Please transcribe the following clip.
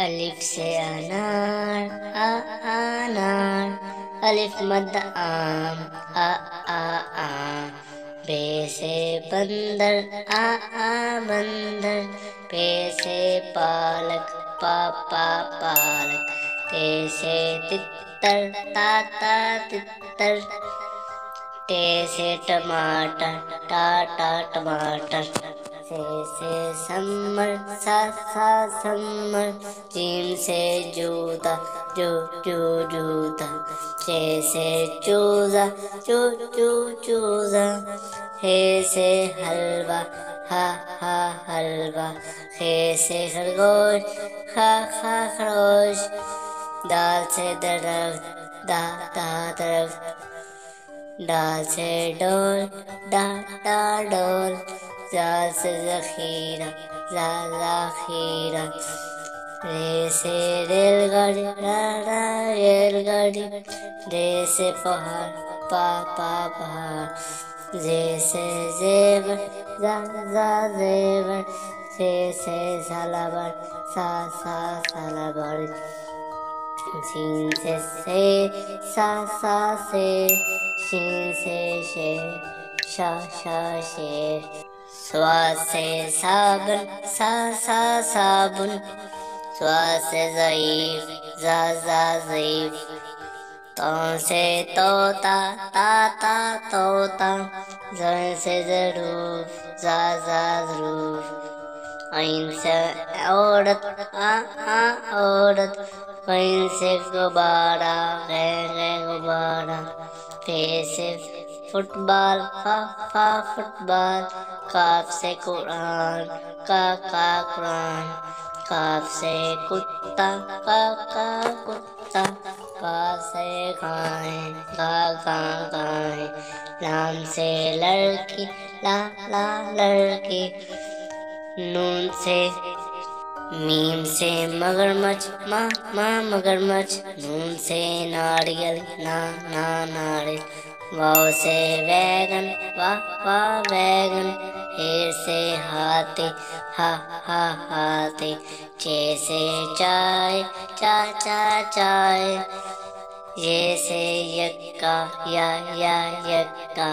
الف سے انار انار، الف مد آم آم، بے سے بندر بندر، پے سے پالک پالک، تے سے تتر تتر، ٹے سے ٹماٹر ٹماٹر، سے سمر سمر، جیم سے جوتا جوتا، چے سے چوزا چوزا، ہے سے حلوہ حلوہ، خے سے خرگوش خرگوش، دال سے درخت درخت، ڈال سے ڈول ڈول، زال سے ذخیرہ ذخیرہ، رے سے ریل گاڑی، رے سے پہاڑ پہاڑ، زے سے زیور زیور، سے سالابر سالابر، سین سے شین سے شیر، سواد سے صابن صابن، سواد سے ضعیف ضعیف، طاء سے طوطا طوطا، ظاء سے ظروف ظروف، عین سے عورت عورت، غین سے غبارہ غبارہ، پے سے فٹ بال فٹ بال، کاف سے قرآن قرآن، کاف سے کتا کتا، کاف سے گائے گائے، لام سے لڑکی لڑکی، نون سے میم سے مگرمچھ مگرمچھ، نون سے ناریل ناریل، واو سے ویگن ویگن، ہیر سے ہاتھی ہاتھی، چے سے چائے چائے، یہ سے یکا یکا۔